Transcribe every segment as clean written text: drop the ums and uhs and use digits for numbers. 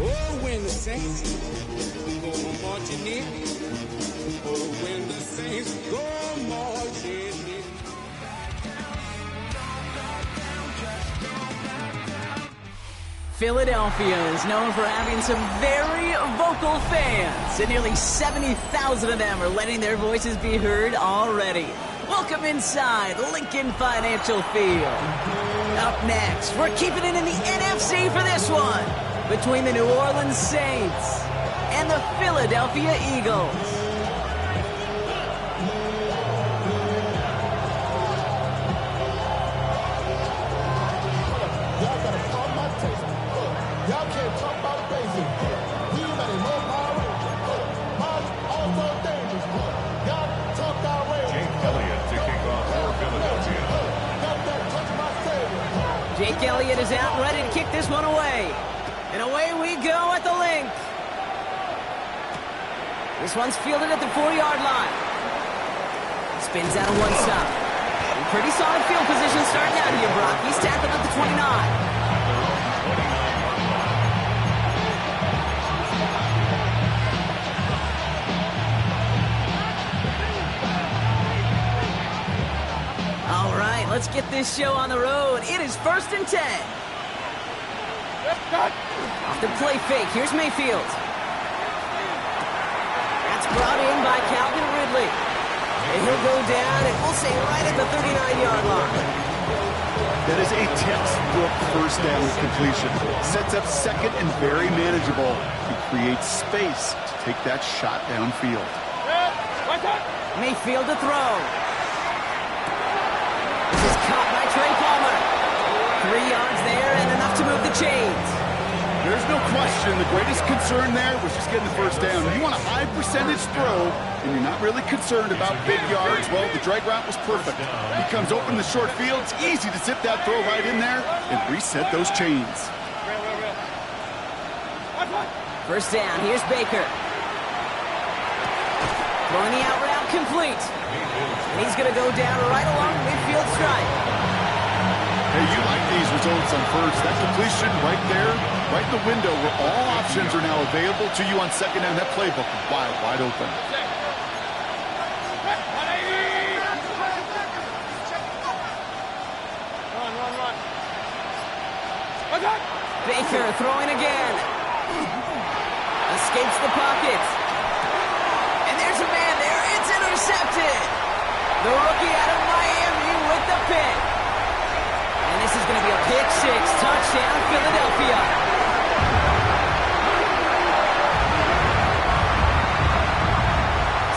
Oh, when the saints go marching in. Oh, when the saints go marching in. Philadelphia is known for having some very vocal fans, and nearly 70,000 of them are letting their voices be heard already. Welcome inside Lincoln Financial Field. Up next, we're keeping it in the NFC for this one, between the New Orleans Saints and the Philadelphia Eagles. Jake Elliott is out and ready to kick this one away. And away we go at the link. This one's fielded at the 4-yard line. Spins out on one side. Pretty solid field position starting out here, Brock. He's tackled at the 29. Let's get this show on the road. It is 1st and 10. Off the play fake. Here's Mayfield. That's brought in by Calvin Ridley. And he'll go down, and we'll say right at the 39-yard line. That is a textbook first down completion. Sets up second and very manageable. He creates space to take that shot downfield. Mayfield to throw. This is caught by Trey Palmer. 3 yards there and enough to move the chains. There's no question the greatest concern there was just getting the first down. You want a high percentage throw, and you're not really concerned about big yards. Well, the drag route was perfect. He comes open the short field. It's easy to zip that throw right in there and reset those chains. First down. Here's Baker. Throwing the out route complete. And he's going to go down right along the midfield stripe. Hey, you like these results on first. That completion right there, right in the window where all options are now available to you on second down. That playbook is wide open. Run. Baker throwing again. Escapes the pocket. And there's a man there. It's intercepted. The rookie out of Miami with the pick. And this is going to be a pick six. Touchdown, Philadelphia.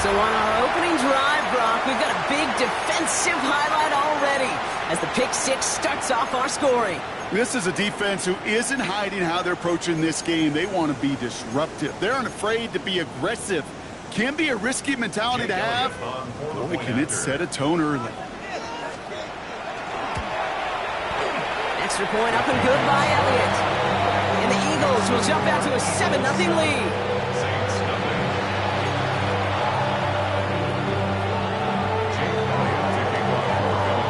So on our opening drive, Brock, we've got a big defensive highlight already as the pick six starts off our scoring. This is a defense who isn't hiding how they're approaching this game. They want to be disruptive. They're unafraid to be aggressive. Can be a risky mentality to have. Boy, can it set a tone early. Extra point up and good by Elliott. And the Eagles will jump out to a 7-0 lead.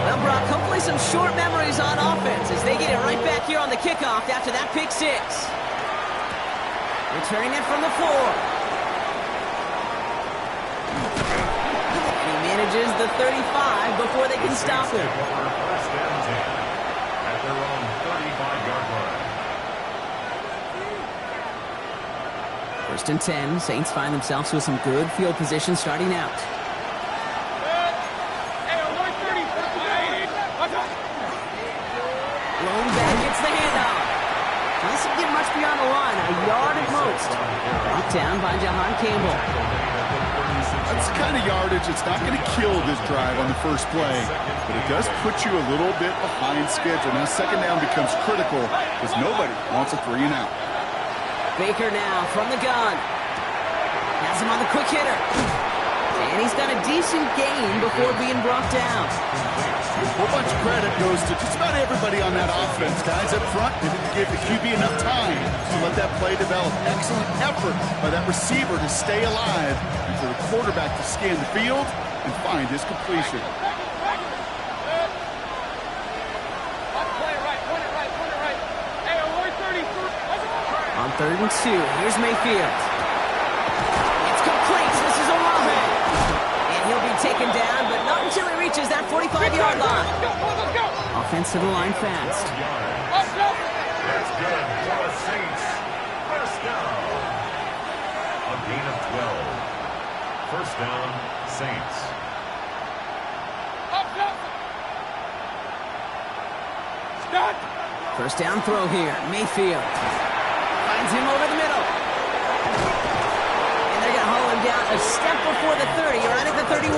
Well, Brock, hopefully some short memories on offense as they get it right back here on the kickoff after that pick six. Returning it from the 4. Manages the 35 before they can stop him. At their own 35-yard line. 1st and 10. Saints find themselves with some good field position starting out. Lone back gets the handoff. Doesn't get much beyond the line, a yard at most. Brought down by Jahan Campbell. That's the kind of yardage that's not going to kill this drive on the first play, but it does put you a little bit behind schedule. Now second down becomes critical because nobody wants a 3 and out. Baker now from the gun. Has him on the quick hitter. And he's got a decent gain before being brought down. A whole bunch of credit goes to just about everybody on that offense. Guys up front didn't give the QB enough time to let that play develop. Excellent effort by that receiver to stay alive and for the quarterback to scan the field and find his completion. On 3rd and 2. Here's Mayfield. It's complete. This is Olave. And he'll be taken down, but not until he reaches that 45-yard line. Offense to the line fast. That's good for the Saints. First down. A gain of 12. First down, Saints. First down throw here. Mayfield finds him over the middle. And they're going to haul him down a step before the 30, right at the 31.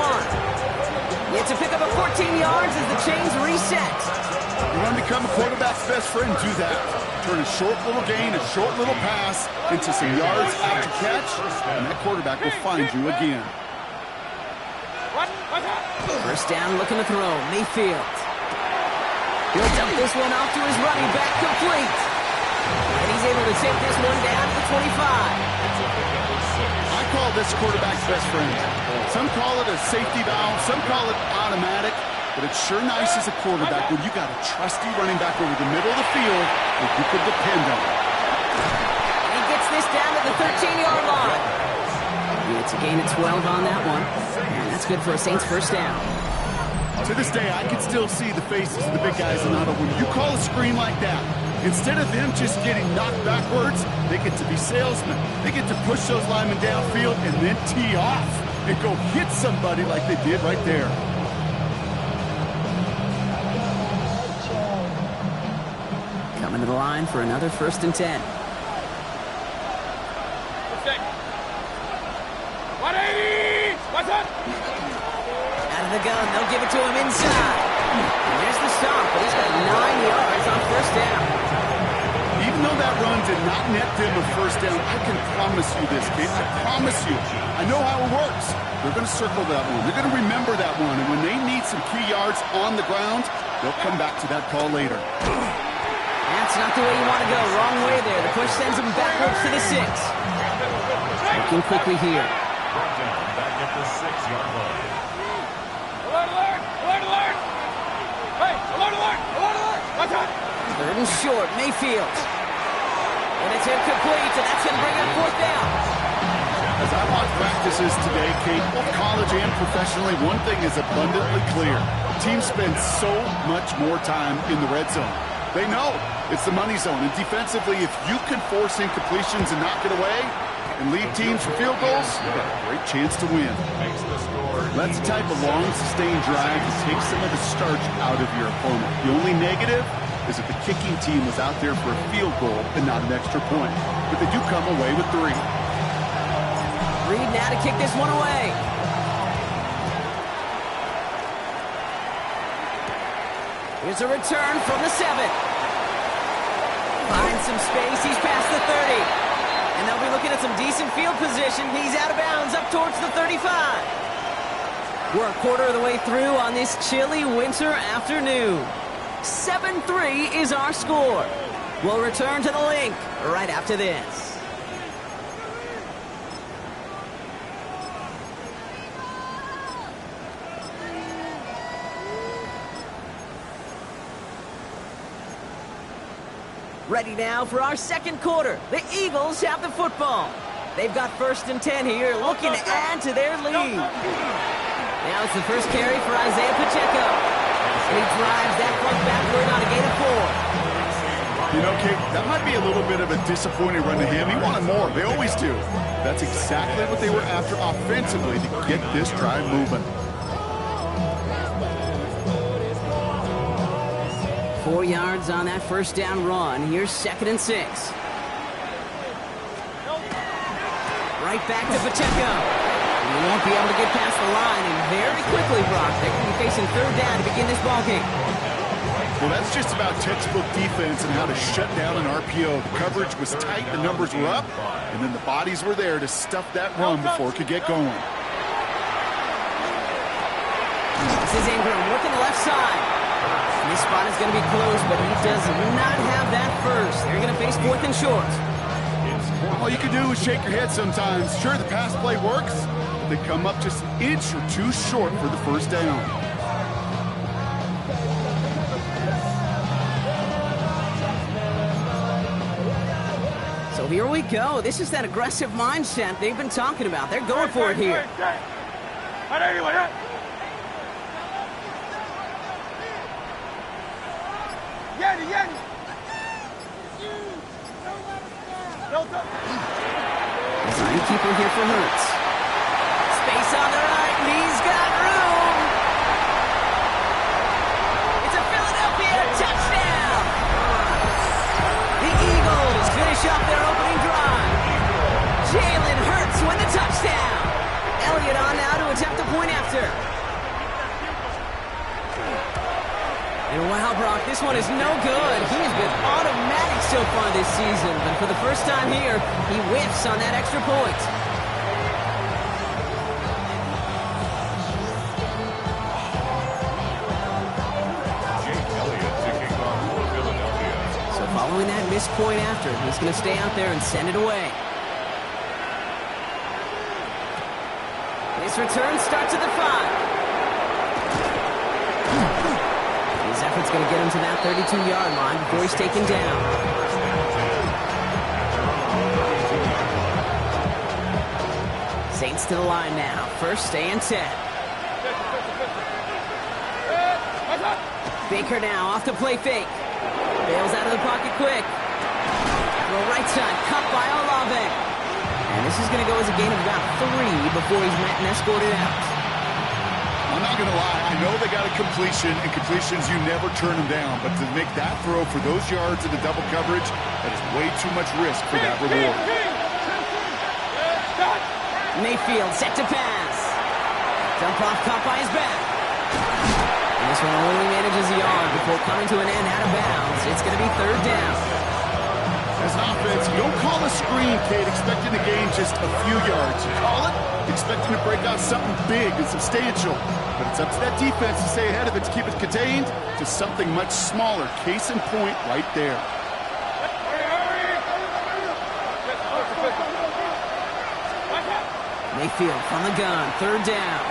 It's a pick up of 14 yards as the chains reset. You want to become a quarterback's best friend, do that. Turn a short little gain, a short little pass into some yards after catch, and that quarterback will find you again. First down, looking to throw. Mayfield. He'll dump this one off to his running back, complete. And he's able to take this one down to the 25. I call this quarterback's best friend. Some call it a safety valve, some call it automatic, but it's sure nice as a quarterback when you got a trusty running back over the middle of the field that you could depend on. He gets this down to the 13-yard line. It's a gain of 12 on that one, and that's good for a Saints first down. To this day, I can still see the faces of the big guys in the huddle. When you call a screen like that, instead of them just getting knocked backwards, they get to be salesmen. They get to push those linemen downfield and then tee off and go hit somebody like they did right there. Coming to the line for another 1st and 10. 180! What's up? Out of the gun, they'll give it to him inside. And there's the stop, but he's got 9 yards on first down. Even though that run did not net them a first down, I can promise you this, Kate. I promise you. I know how it works. They're going to circle that one. They're going to remember that one. And when they need some key yards on the ground, they'll come back to that call later. That's not the way you want to go. Wrong way there. The push sends him backwards to the 6. Looking quickly here. Brought down back at the 6-yard line. Alert, alert! Alert, alert! Hey, alert, alert! Alert, alert! What's up? 3rd and short, Mayfield. And it's incomplete, and that's going to bring up 4th down. As I watch practices today, Kate, both college and professionally, one thing is abundantly clear. Teams spend so much more time in the red zone. They know it's the money zone. And defensively, if you can force incompletions and knock it away and lead teams for field goals, you've got a great chance to win. Makes the score. That's the type of long, sustained drive that takes some of the starch out of your opponent. The only negative is that the kicking team was out there for a field goal and not an extra point. But they do come away with 3. Reed now to kick this one away. Here's a return from the 7. Finds some space. He's past the 30. And they'll be looking at some decent field position. He's out of bounds up towards the 35. We're a quarter of the way through on this chilly winter afternoon. 7-3 is our score. We'll return to the link right after this. Ready now for our second quarter. The Eagles have the football. They've got 1st and 10 here, looking to add to their lead. Now it's the first carry for Isaiah Pacheco. And he drives that front backward on a gain of 4. You know, Kate, that might be a little bit of a disappointing run to him. He wanted more. They always do. That's exactly what they were after offensively to get this drive moving. 4 yards on that first down run. Here's 2nd and 6. Right back to Pacheco. He won't be able to get past the line, and very quickly, Brock, they're going to be facing 3rd down to begin this ballgame. Well, that's just about textbook defense and how to shut down an RPO. The coverage was tight, the numbers were up, and then the bodies were there to stuff that run before it could get going. This is Ingram working the left side. And this spot is going to be closed, but he does not have that first. They're going to face 4th and short. All you can do is shake your head sometimes. Sure, the pass play works, but they come up just an inch or 2 short for the first down. So So here we go. This is that aggressive mindset they've been talking about. They're going for it here. Timekeeper here for Hurts. Space on the right, and he's got room. It's a Philadelphia touchdown. The Eagles finish off their opening drive. Jalen Hurts with the touchdown. Elliott on now to attempt the point after. And wow, Brock, this one is no good. He has been automatic so far this season, but for the first time here, he whiffs on that extra point. So following that missed point after, he's going to stay out there and send it away. This return starts at the 5. His effort's going to get him to that 32-yard line before he's taken down. Saints to the line now. First and 10. Baker now off the play fake. Bails out of the pocket quick. Throw right side, cut by Olave. And this is going to go as a gain of about 3 before he's met and escorted out. I'm not going to lie, I know they got a completion, and completions, you never turn them down. But to make that throw for those yards in the double coverage, that is way too much risk for that reward. Mayfield set to pass. Dump off, caught by his back. And this one only manages a yard before coming to an end out of bounds. It's going to be third down. As an offense, you don't call a screen, kid, expecting to gain just a few yards. You call it expecting to break out something big and substantial. But it's up to that defense to stay ahead of it, to keep it contained to something much smaller. Case in point right there. Mayfield from the gun, third down.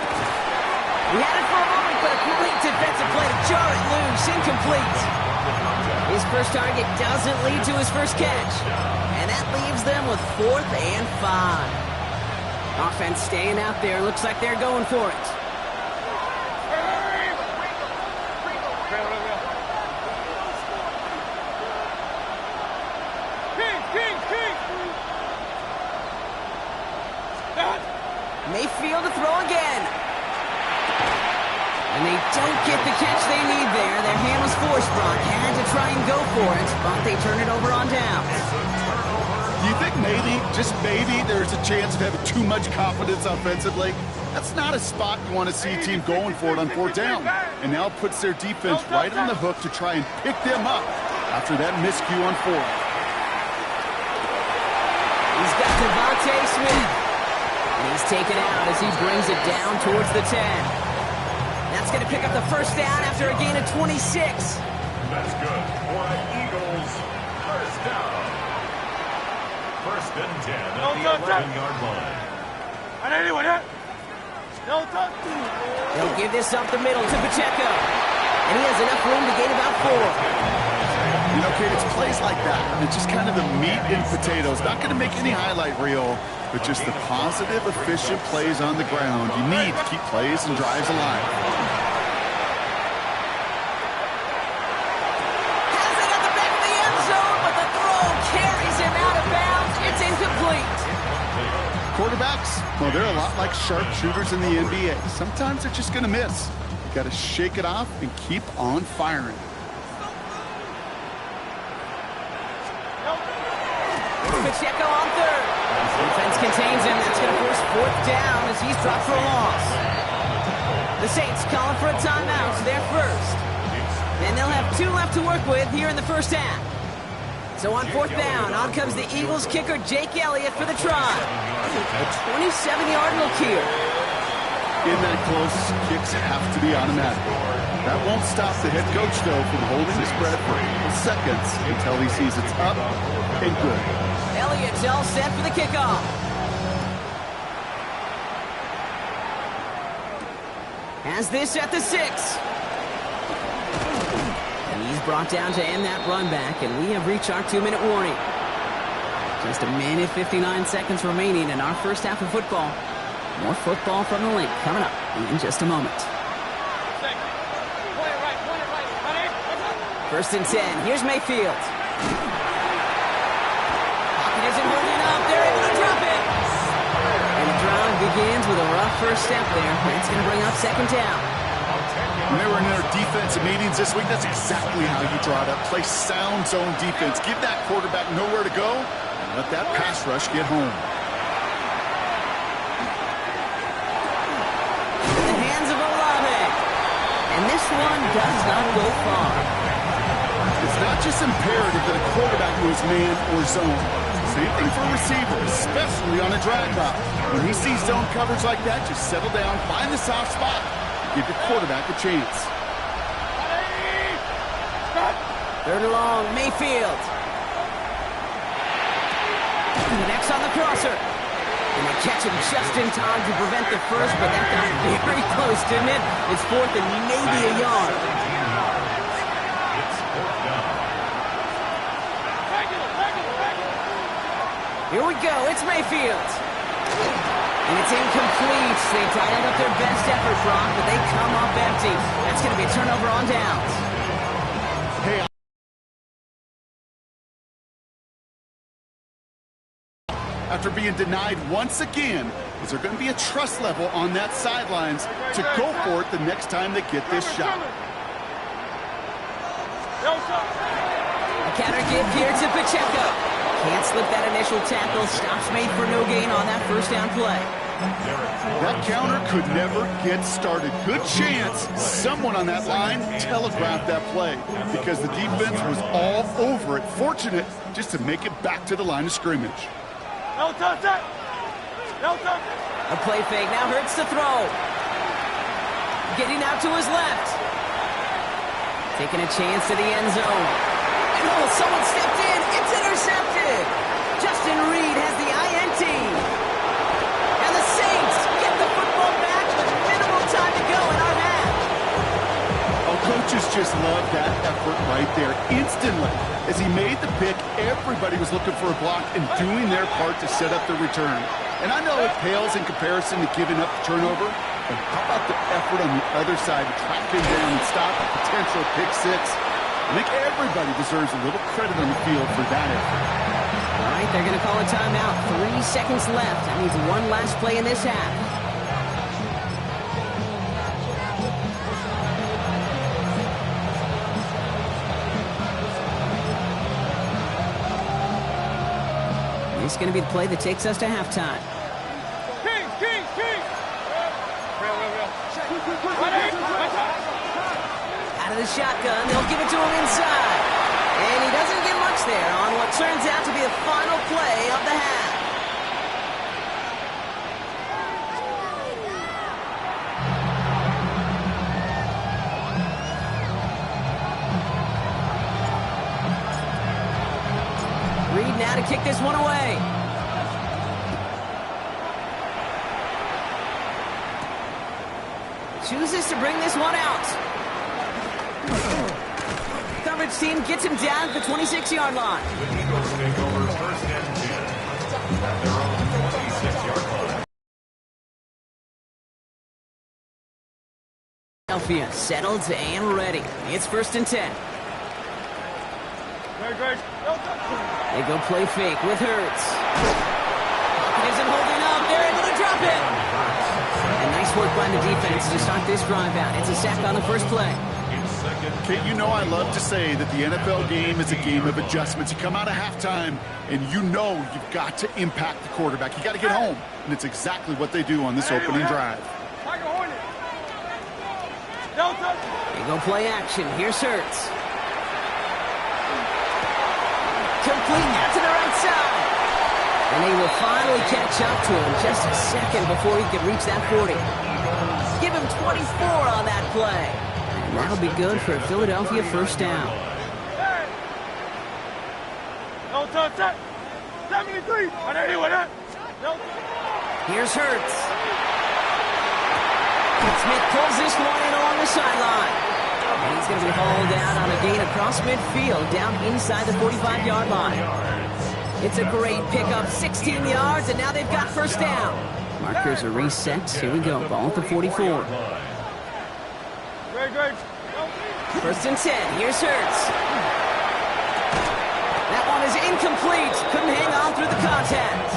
He had it for a moment, but a complete defensive play to jar it loose, incomplete. His first target doesn't lead to his first catch. And that leaves them with 4th and 5. Offense staying out there. Looks like they're going for it. Mayfield to throw again. And they don't get the catch they need there. Their hand was forced, Brock. Had to try and go for it, but they turn it over on downs. Do you think maybe, just maybe, there's a chance of having too much confidence offensively? That's not a spot you want to see a team going for it on 4th down. And now it puts their defense right on the hook to try and pick them up after that miscue on 4th. He's got Devontae Smith. And he's taken out as he brings it down towards the 10. That's going to pick up the first down after a gain of 26. That's good for the Eagles. First down. First and 10 at the 11-yard line. They'll give this up the middle to Pacheco. And he has enough room to gain about 4. You know, kid, it's plays like that. It's just kind of the meat and potatoes. Not going to make any highlight reel, but just the positive, efficient plays on the ground. You need to keep plays and drives alive. Has it at the back of the end zone, but the throw carries him out of bounds. It's incomplete. Quarterbacks, well, they're a lot like sharpshooters in the NBA. Sometimes they're just going to miss. You got to shake it off and keep on firing. Pacheco on third. Defense contains him. That's going to force 4th down as he's dropped for a loss. The Saints calling for a timeout. They're first. And they'll have 2 left to work with here in the first half. So on 4th down, on comes the Eagles kicker Jake Elliott for the try. A 27-yard look here. In that close, kicks have to be automatic. That won't stop the head coach, though, from holding the spread for seconds until he sees it's up and good. Elliott's all set for the kickoff. Has this at the 6. And he's brought down to end that run back, and we have reached our 2-minute warning. Just a minute, 59 seconds remaining in our first half of football. More football from the link coming up in just a moment. First and 10. Here's Mayfield. Pocket isn't holding up. They're able to drop it. And the drive begins with a rough first step there. That's going to bring up second down. When they were in their defensive meetings this week, that's exactly how you draw it up. Play sound zone defense. Give that quarterback nowhere to go. And let that pass rush get home. In the hands of Olave. And this one does not go far. It's not just imperative that a quarterback moves man or zone. Same thing for a receiver, especially on a drag route. When he sees zone coverage like that, just settle down, find the soft spot. Give your quarterback a chance. Third and long, Mayfield. And the next on the crosser. And they catch him just in time to prevent the first, but that got very close, didn't it? It's fourth and maybe a yard. Here we go, it's Mayfield. And it's incomplete. They dialed up their best effort, Brock, but they come up empty. That's going to be a turnover on downs. Hey, after being denied once again, is there going to be a trust level on that sidelines to go for it the next time they get this shot? A counter give here to Pacheco. Can't slip that initial tackle. Stops made for no gain on that first down play. That counter could never get started. Good chance someone on that line telegraphed that play because the defense was all over it. Fortunate just to make it back to the line of scrimmage. A play fake. Now Hurts to throw. Getting out to his left. Taking a chance to the end zone. And oh, someone stepped in. It's intercepted. Justin Reed has the INT. And the Saints get the football back with minimal time to go in our half. Oh, coaches just love that effort right there. Instantly, as he made the pick, everybody was looking for a block and doing their part to set up the return. And I know it pales in comparison to giving up the turnover, but how about the effort on the other side to track him down and stop a potential pick six? I think everybody deserves a little credit on the field for that effort. All right, they're going to call a timeout. 3 seconds left. That means one last play in this half. This is going to be the play that takes us to halftime. Out of the shotgun, they'll give it to him inside. And he doesn't get much there on what turns out to be the final play of the half. Reed now to kick this one away. Chooses to bring this one out. Coverage team gets him down at the 26-yard line. The Eagles take over first and 10 at their own 26-yard line. Philadelphia settled and ready. It's first and 10. They go play fake with Hurts. Pocket isn't holding up. They're able to drop it. And nice work by the defense to start this drive out. It's a sack on the first play. Kate, you know I love to say that the NFL game is a game of adjustments. You come out of halftime, and you know you've got to impact the quarterback. You got to get home, and it's exactly what they do on this opening drive. They go play action. Here's Hurts. Complete out to the right side. And they will finally catch up to him just a second before he can reach that 40. Give him 24 on that play. And that'll be good for a Philadelphia first down. Here's Hurts. Smith pulls this one in along the sideline. And he's going to be hauled down on a gain across midfield, down inside the 45-yard line. It's a great pickup, 16 yards, and now they've got first down. Markers are reset. Here we go. Ball at the 44. First and 10. Here's Hurts. That one is incomplete. Couldn't hang on through the contact.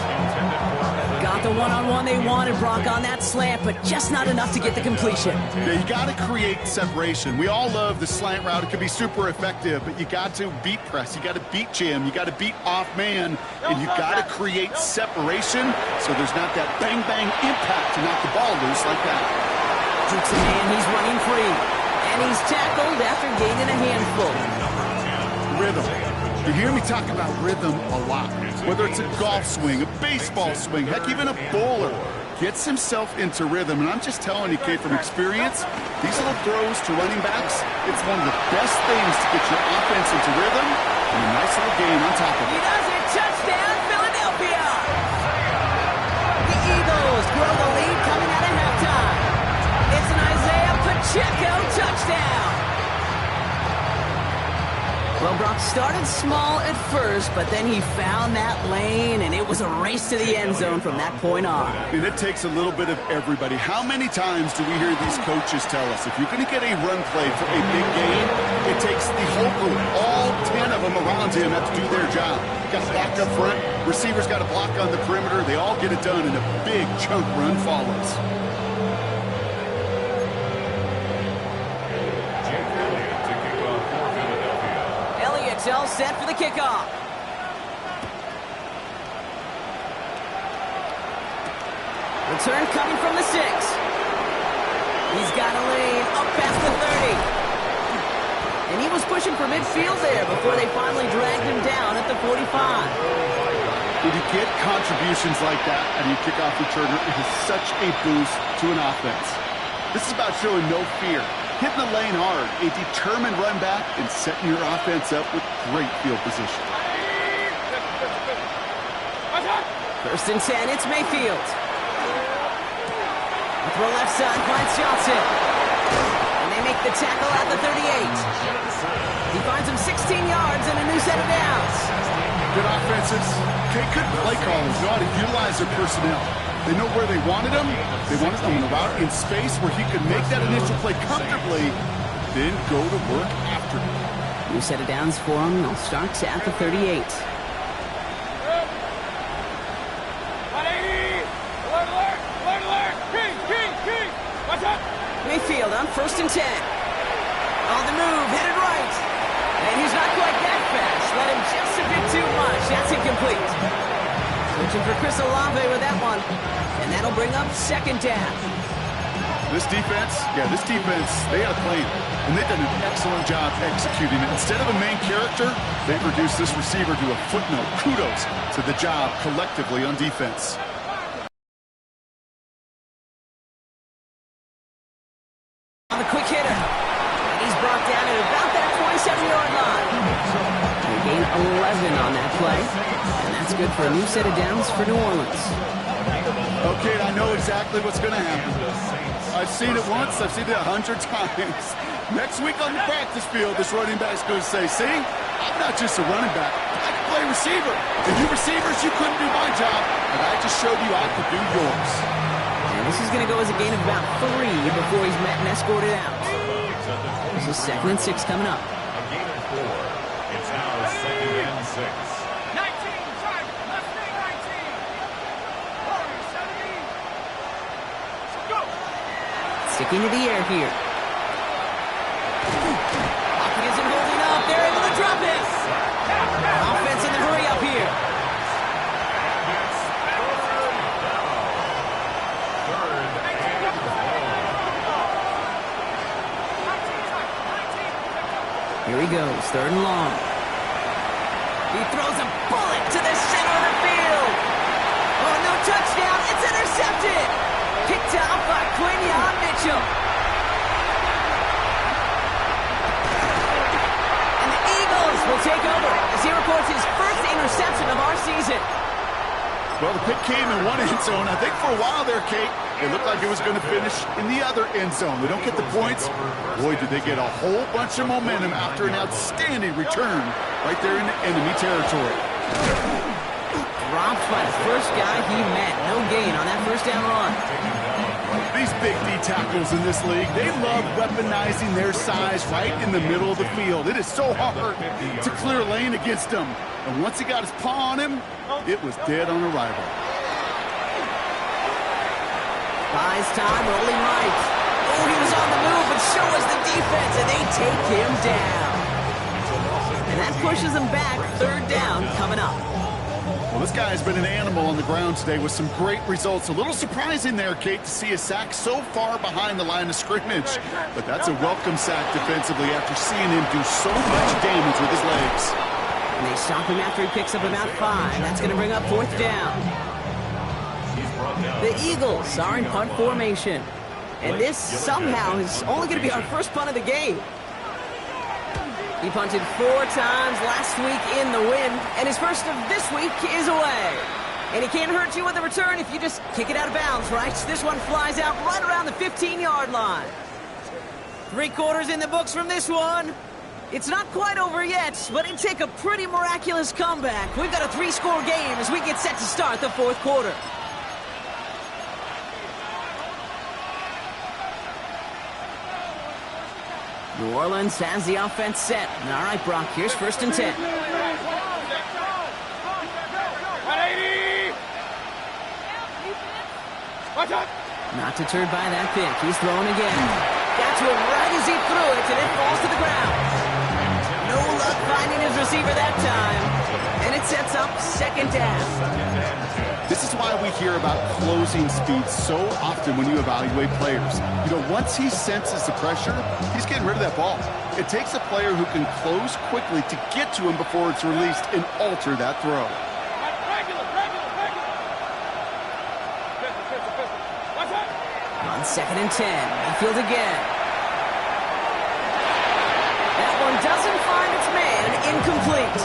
Got the one-on-one they wanted, Brock, on that slant, but just not enough to get the completion. Yeah, you got to create separation. We all love the slant route. It can be super effective, but you got to beat press. You got to beat jam. You got to beat off man, and you got to create separation so there's not that bang-bang impact to knock the ball loose like that. Dukes a man, he's running free, and he's tackled after gaining a handful. Rhythm. You hear me talk about rhythm a lot. Whether it's a golf swing, a baseball swing, heck, even a bowler gets himself into rhythm. And I'm just telling you, Kate, from experience, these little throws to running backs, it's one of the best things to get your offense into rhythm and a nice little game on top of it. He does it. Touchdown, Philadelphia! The Eagles grow the lead coming out of halftime. It's an Isaiah Pacheco touchdown. Well, Brock started small at first, but then he found that lane, and it was a race to the end zone from that point on. And it takes a little bit of everybody. How many times do we hear these coaches tell us, if you're going to get a run play for a big game, it takes the whole group, all 10 of them around him have to do their job. Got to block up front, receivers got to block on the perimeter. They all get it done, and a big chunk run follows. All set for the kickoff. Return coming from the 6. He's got a lane up past the 30. And he was pushing for midfield there before they finally dragged him down at the 45. When you get contributions like that and you kickoff returner, it is such a boost to an offense. This is about showing no fear. Hitting the lane hard, a determined run back, and setting your offense up with great field position. First and 10, it's Mayfield. A throw left side finds Johnson. And they make the tackle at the 38. He finds him 16 yards and a new set of downs. Good offenses. Good play callers know how to utilize their personnel. They know where they wanted him. They wanted him in a route in space where he could make that initial play comfortably, then go to work after. New set of downs for him. They'll start at the 38. Mayfield on first and 10. On the move, headed right. And he's not quite that fast. Let him just a bit too much. That's incomplete. Switching for Chris Olave with that one. And that'll bring up second down. This defense, they had a plan. And they've done an excellent job executing it. Instead of a main character, they've reduced this receiver to a footnote. Kudos to the job collectively on defense. On the quick hitter. And he's brought down at about that 27-yard line. They gain 11 on that play. And that's good for a new set of downs for New Orleans. Okay, I know exactly what's going to happen. I've seen it once. I've seen it 100 times. Next week on the practice field, this running back's going to say, see, I'm not just a running back. I can play receiver. And you receivers, you couldn't do my job, but I just showed you I could do yours. And this is going to go as a gain of about 3 before he's met and escorted out. This is second and 6 coming up. A gain of 4. It's now second and 6. Sticking to the air here. Pocket isn't holding up. They're able to drop it. Offense in the hurry up here. Here he goes, third and long. He throws a bullet to the center of the field. Oh, no touchdown. It's intercepted. Picked out by Quinyon Mitchell. And the Eagles will take over as he reports his first interception of our season. Well, the pick came in one end zone. I think for a while there, Kate, it looked like it was going to finish in the other end zone. They don't get the points. Boy, did they get a whole bunch of momentum after an outstanding return right there in enemy territory. Dropped by the first guy he met. No gain on that first down run. These big D tackles in this league, they love weaponizing their size right in the middle of the field. It is so hard to clear lane against them. And once he got his paw on him, it was dead on arrival. Buys time, rolling right. Oh, he was on the move, but so was the defense, and they take him down. And that pushes him back. Third down coming up. Well, this guy's been an animal on the ground today with some great results. A little surprising there, Kate, to see a sack so far behind the line of scrimmage. But that's a welcome sack defensively after seeing him do so much damage with his legs. And they stop him after he picks up about 5. That's going to bring up fourth down. The Eagles are in punt formation. And this somehow is only going to be our first punt of the game. He punted 4 times last week in the win, and his first of this week is away. And he can't hurt you with the return if you just kick it out of bounds, right? This one flies out right around the 15-yard line. 3 quarters in the books from this one. It's not quite over yet, but it'd take a pretty miraculous comeback. We've got a 3-score game as we get set to start the fourth quarter. New Orleans has the offense set. All right, Brock, here's first and 10. Not deterred by that pick. He's throwing again. Got to him right as he threw it, and it falls to the ground. No luck finding his receiver that time. And it sets up second down. This is why we hear about closing speed so often when you evaluate players. You know, once he senses the pressure, he's getting rid of that ball. It takes a player who can close quickly to get to him before it's released and alter that throw. On second and 10, Mayfield again. That one doesn't find its man, incomplete.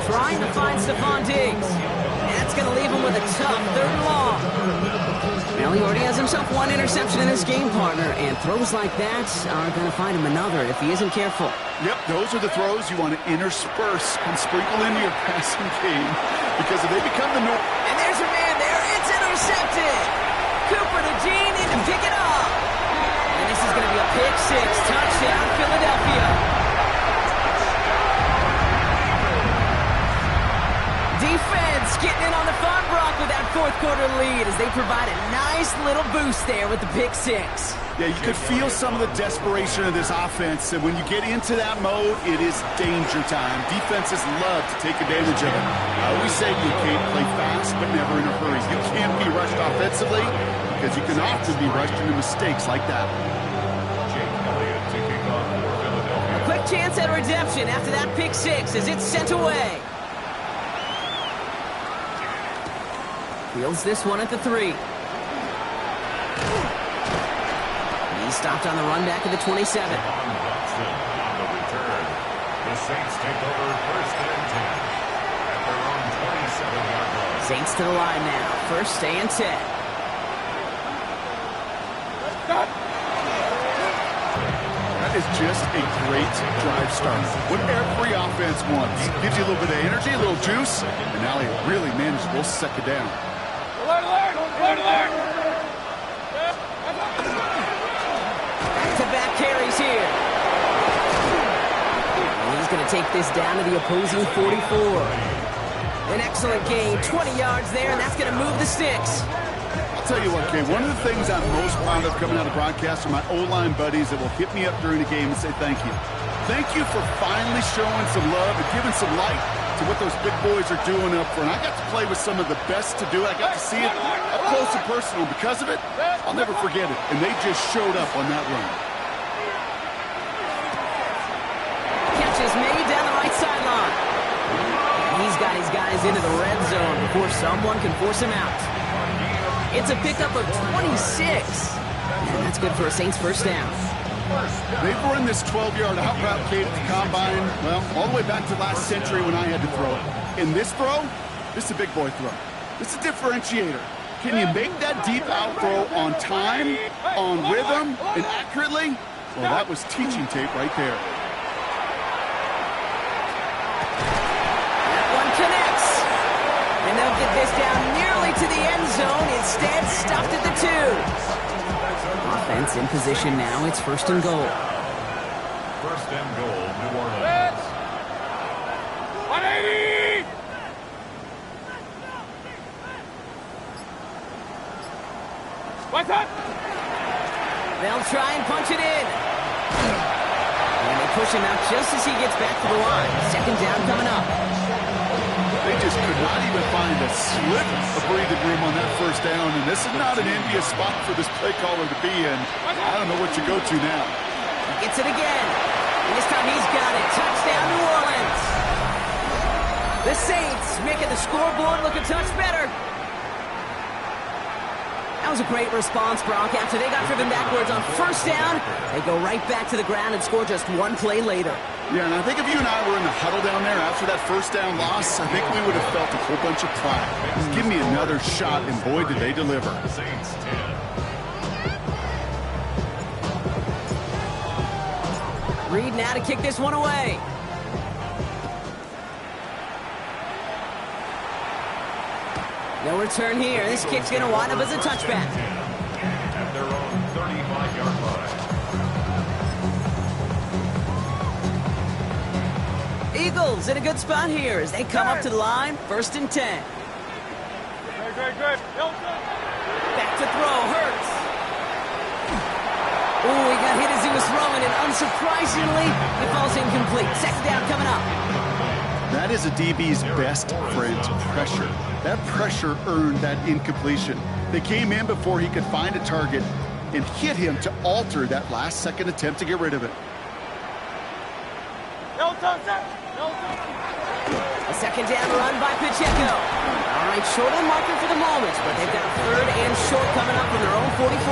Trying to find Stephon Diggs. That's going to leave him with a tough third and long. Well, he already has himself 1 interception in his game, partner, and throws like that are going to find him another if he isn't careful. Yep, those are the throws you want to intersperse and sprinkle into your passing game, because if they become the norm. And there's your man there. It's intercepted. Cooper to Gene in to pick it up. And this is going to be a pick 6. Touchdown, Philadelphia. Defense getting in on the fun, Brock, with that fourth quarter lead as they provide a nice little boost there with the pick 6. Yeah, you could feel some of the desperation of this offense, and when you get into that mode, it is danger time. Defenses love to take advantage of it. I always say you can't play fast, but never in a hurry. You can't be rushed offensively because you can often be rushed into mistakes like that. A quick chance at redemption after that pick 6 as it's sent away. Fields this one at the 3. He's stopped on the run back at the 27. On the return, the Saints take over first and 10 at their own 27-yard line. Saints to the line now. First and 10. That is just a great drive start. What every offense wants. Gives you a little bit of energy, a little juice, and now he really managed to second down. Back-to-back carries here. And he's going to take this down to the opposing 44. An excellent gain, 20 yards there, and that's going to move the sticks. I'll tell you what, Kay, one of the things I'm most proud of coming out of broadcast are my O-line buddies that will hit me up during the game and say thank you. Thank you for finally showing some love and giving some light to what those big boys are doing up front. I got to play with some of the best to do it. I got to see it up close and personal. Because of it, I'll never forget it. And they just showed up on that run. Catch is made down the right sideline. He's got his guys into the red zone before someone can force him out. It's a pickup of 26. And that's good for a Saints first down. They've run this 12-yard out route, Kate, at the combine, well, all the way back to last century when I had to throw it. In this throw, this is a big boy throw. This is a differentiator. Can you make that deep out throw on time, on rhythm, and accurately? Well, that was teaching tape right there. That one connects. And it to the end zone. Instead, stuffed at the 2. Offense in position now. It's 1st and goal. 1st and goal, New Orleans. 180! What's up? They'll try and punch it in. And they push him out just as he gets back to the line. 2nd down coming up. They just could not even find a slit of breathing room on that 1st down, and this is not an envious spot for this play caller to be in. I don't know what you go to now. He gets it again. And this time he's got it. Touchdown, New Orleans. The Saints making the scoreboard look a touch better. That was a great response, Brock. After they got driven backwards on 1st down, they go right back to the ground and score just 1 play later. Yeah, and I think if you and I were in the huddle down there after that 1st down loss, I think we would have felt a whole bunch of pride. Just give me another shot, and boy, did they deliver. Saints 10. Reed now to kick this one away. No return here. This kick's going to wind up as a touchback. At their own 35-yard line. Eagles in a good spot here as they come up to the line. 1st and 10. Good. Back to throw. Hurts. Oh, he got hit as he was throwing, and unsurprisingly, it falls incomplete. 2nd down coming up. That is a DB's best friend, pressure. That pressure earned that incompletion. They came in before he could find a target and hit him to alter that last-second attempt to get rid of it. A 2nd down run by Pacheco. All right, short of the marker for the moment, but they've got a 3rd and short coming up from their own 44.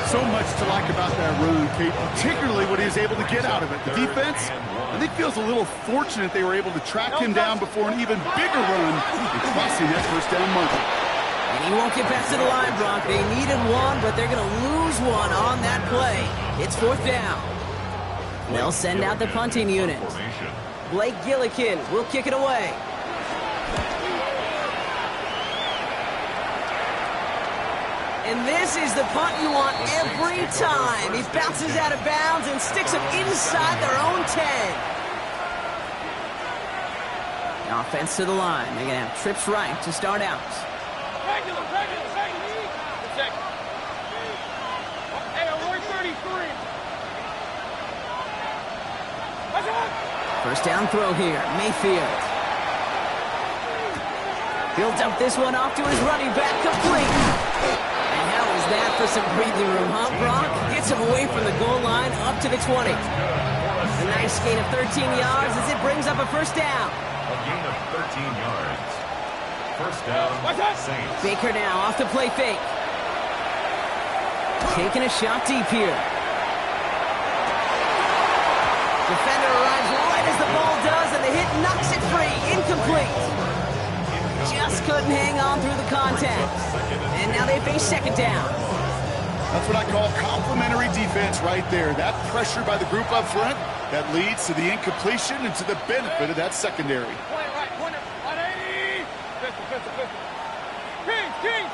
So much to like about that run, Kate, particularly what he was able to get out of it. The defense, I think, feels a little fortunate they were able to track him down before an even bigger run and crossing that 1st down marker. And he won't get back to the line, Brock. They needed one, but they're going to lose one on that play. It's 4th down. They'll send out the punting unit. Blake Gillikin will kick it away. And this is the punt you want every time. He bounces out of bounds and sticks them inside their own 10. The offense to the line. They're going to have trips right to start out. Regular. Hey, alert 33. What's up? 1st down throw here. Mayfield. He'll dump this one off to his running back, complete. And how is that for some breathing room, huh, Brock? Gets him away from the goal line up to the 20. A nice gain of 13 yards as it brings up a 1st down. A gain of 13 yards. 1st down, Saints. Baker now off the play fake. Taking a shot deep here. Defender arrives right as the ball does, and the hit knocks it free. Incomplete. Just couldn't hang on through the contact. And now they face 2nd down. That's what I call complimentary defense right there. That pressure by the group up front, that leads to the incompletion and to the benefit of that secondary. Point right, 180. Pistol.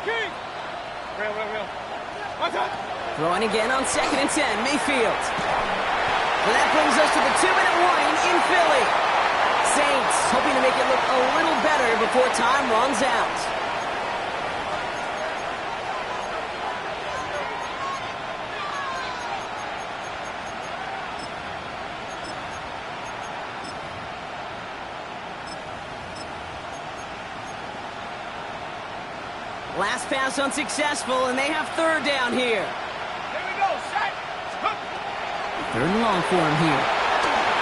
King. Real. What's up? Throwing again on 2nd and 10. Mayfield. And that brings us to the 2-minute warning in Philly. Saints hoping to make it look a little better before time runs out. Last pass unsuccessful, and they have 3rd down here. Here we go, set. 3rd and long for him here.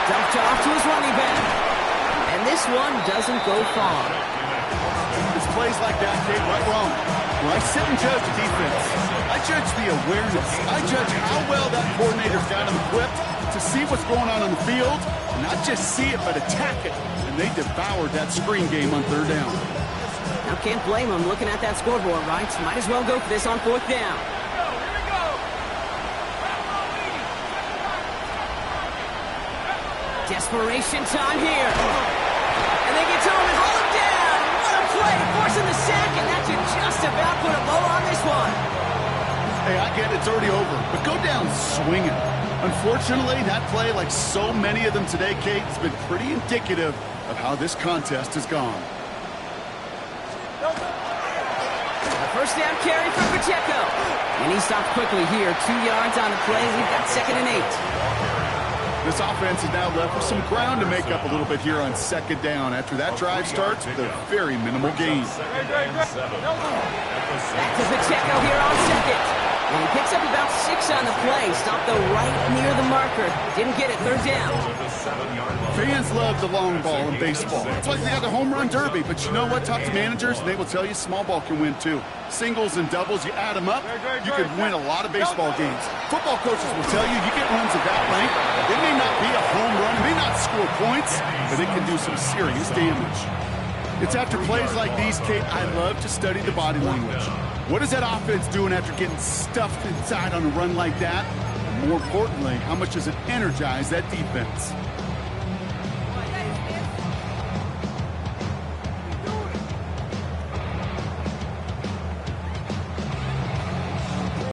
Dumped off to his running back. And this one doesn't go far. It's plays like that, Kate, right wrong. When I sit and judge the defense, I judge the awareness. I judge how well that coordinator's got them equipped to see what's going on the field, and not just see it, but attack it. And they devoured that screen game on 3rd down. Now can't blame them looking at that scoreboard, right? Might as well go for this on 4th down. Desperation time here. And they get to him and hold him down. What a play, forcing the sack, and Hey, I get it's already over, but go down swinging. Unfortunately, that play, like so many of them today, Kate, has been pretty indicative of how this contest has gone. First down carry for Pacheco. And he stopped quickly here. 2 yards on the play. We've got 2nd and 8. This offense is now left with some ground to make up a little bit here on 2nd down. After that drive starts with a very minimal gain. Back to Pacheco here on 2nd. And he picks up about 6 on the play. Stopped though right near the marker. Didn't get it. 3rd down. Fans love the long ball in baseball. It's like they got the home run derby. But you know what? Talk to managers, and they will tell you small ball can win too. Singles and doubles, you add them up, you can win a lot of baseball games. Football coaches will tell you get runs of that length. It may not be a home run, it may not score points, but it can do some serious damage. It's after plays like these, Kate, I love to study the body language. What is that offense doing after getting stuffed inside on a run like that? And more importantly, how much does it energize that defense?